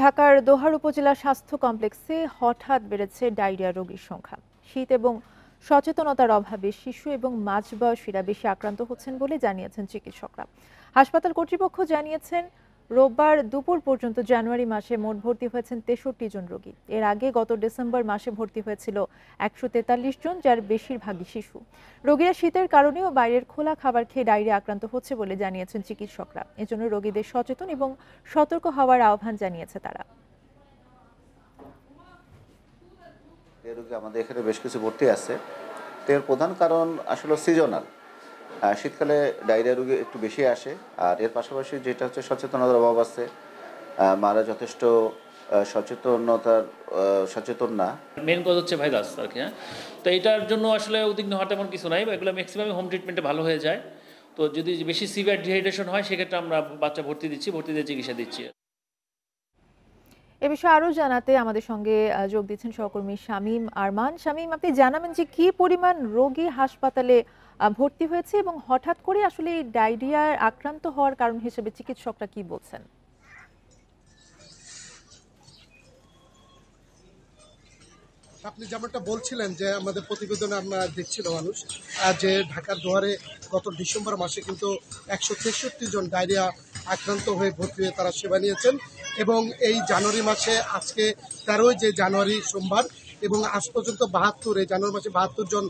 ঢাকার দোহার উপজেলা স্বাস্থ্য কমপ্লেক্সে হঠাৎ বেড়েছে ডায়রিয়া রোগীর সংখ্যা। শীত এবং সচেতনতার অভাবে শিশু এবং মাঝবয়সীরা বেশি আক্রান্ত হচ্ছেন বলে জানিয়েছেন চিকিৎসকরা। হাসপাতাল কর্তৃপক্ষ জানিয়েছেন, রোববার দুপুর পর্যন্ত জানুয়ারি মাসে মোট ভর্তি হয়েছেন 63 জন রোগী। এর আগে গত ডিসেম্বর মাসে ভর্তি হয়েছিল 143 জন, যার বেশিরভাগই শিশু। রোগীরা শীতের কারণেও বাইরের খোলা খাবার খেয়ে ডায়রিয়া আক্রান্ত হচ্ছে বলে জানিয়েছেন চিকিৎসকরা। এজন্য রোগীদের সচেতন এবং সতর্ক হওয়ার আহ্বান জানিয়েছে তারা। রোগী আমাদের এখানে বেশ কিছু ভর্তি আছে। এর প্রধান কারণ আসলে সিজনাল। শীতকালে ডায়রিয়া রোগী একটু বেশি আসে, আর এর পাশাপাশি যেটা হচ্ছে সচেতনতার অভাব আছে। মারা যথেষ্ট সচেতন না। মেন কজ হচ্ছে ভাইরাস আর কি। তো এটার জন্য আসলে উদ্বিগ্ন হওয়ার তেমন কিছু নাই, এগুলো ম্যাক্সিমাম হোম ট্রিটমেন্টে ভালো হয়ে যায়। তো যদি বেশি সিভিয়ার ডিহাইড্রেশন হয় সেক্ষেত্রে আমরা বাচ্চা ভর্তি দিয়ে চিকিৎসা দিচ্ছি। এ বিষয়ে আরো জানাতে আমাদের সঙ্গে যোগ দিচ্ছেন সহকর্মী শামীম আরমান। শামীম, আপনি জানাবেন যে কি পরিমাণ রোগী হাসপাতালে ভর্তি হয়েছে এবং হঠাৎ করে আসলে এই ডায়রিয়ায় আক্রান্ত হওয়ার কারণ হিসেবে চিকিৎসকরা কি বলছেন? আপনি যেমনটা বলছিলেন যে আমাদের প্রতিবেদনে আমরা দেখছিল মানুষ যে ঢাকার দোহারে গত ডিসেম্বর মাসে কিন্তু 163 জন ডায়রিয়া আক্রান্ত হয়ে ভর্তি হয়ে তারা সেবা নিয়েছেন, এবং এই জানুয়ারি মাসে আজকে 13 যে জানুয়ারি সোমবার এবং আজ পর্যন্ত 72 জানুয়ারি মাসে 72 জন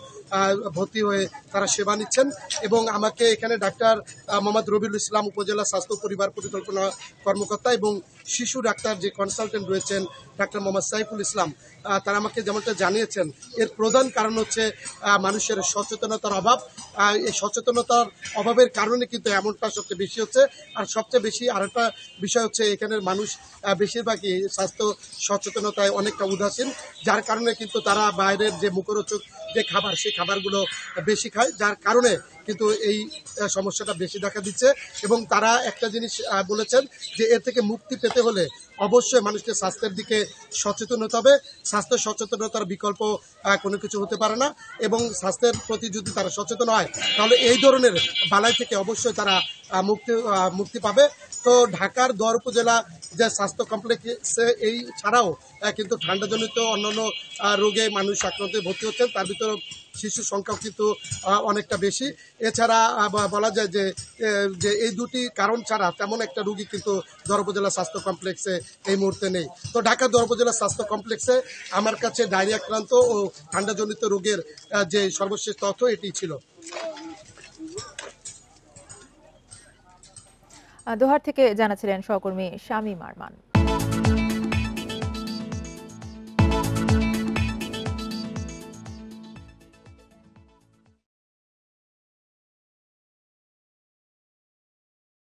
ভর্তি হয়ে তারা সেবা নিচ্ছেন। এবং আমাকে এখানে ডাক্তার মোহাম্মদ রবিউল ইসলাম, উপজেলা স্বাস্থ্য পরিবার পরিকল্পনা কর্মকর্তা, এবং শিশু ডাক্তার যে কনসালটেন্ট রয়েছেন ডাক্তার মোহাম্মদ সাইফুল ইসলাম, তারা আমাকে যেমনটা জানিয়েছেন এর প্রধান কারণ হচ্ছে মানুষের সচেতনতার অভাব। এই সচেতনতার অভাবের কারণে কিন্তু এমনটা সবচেয়ে বেশি হচ্ছে। আর সবচেয়ে বেশি আরেকটা বিষয় হচ্ছে এখানের মানুষ বেশিরভাগই স্বাস্থ্য সচেতনতায় অনেকটা উদাসীন, যার কারণে কিন্তু তারা বাইরের যে মুখরোচক যে খাবার সেই খাবারগুলো বেশি খায়, যার কারণে কিন্তু এই সমস্যাটা বেশি দেখা দিচ্ছে। এবং তারা একটা জিনিস বলেছেন যে এর থেকে মুক্তি পেতে হলে অবশ্যই মানুষকে স্বাস্থ্যের দিকে সচেতন হতে হবে। স্বাস্থ্য সচেতনতার বিকল্প কোনো কিছু হতে পারে না, এবং স্বাস্থ্যের প্রতি যদি তারা সচেতন হয় তাহলে এই ধরনের বালাই থেকে অবশ্যই তারা মুক্তি পাবে। তো ঢাকার দোহার উপজেলা যে স্বাস্থ্য কমপ্লেক্সে এই ছাড়াও কিন্তু ঠান্ডাজনিত অন্যান্য রোগে মানুষ আক্রান্ত ভর্তি হচ্ছেন, তার ভিতরে শিশুর সংখ্যাও কিন্তু অনেকটা বেশি। এছাড়া বলা যায় যে এই দুটি কারণ ছাড়া তেমন একটা রোগী কিন্তু দোহার উপজেলা স্বাস্থ্য কমপ্লেক্সে এই মুহূর্তে নেই। তো ঢাকা দোহার উপজেলা স্বাস্থ্য কমপ্লেক্সে আমার কাছে ডায়রিয়া আক্রান্ত ও ঠান্ডাজনিত রোগের যে সর্বশেষ তথ্য এটি ছিল। দোহার থেকে জানাচ্ছিলেন সহকর্মী শামীম আরমান।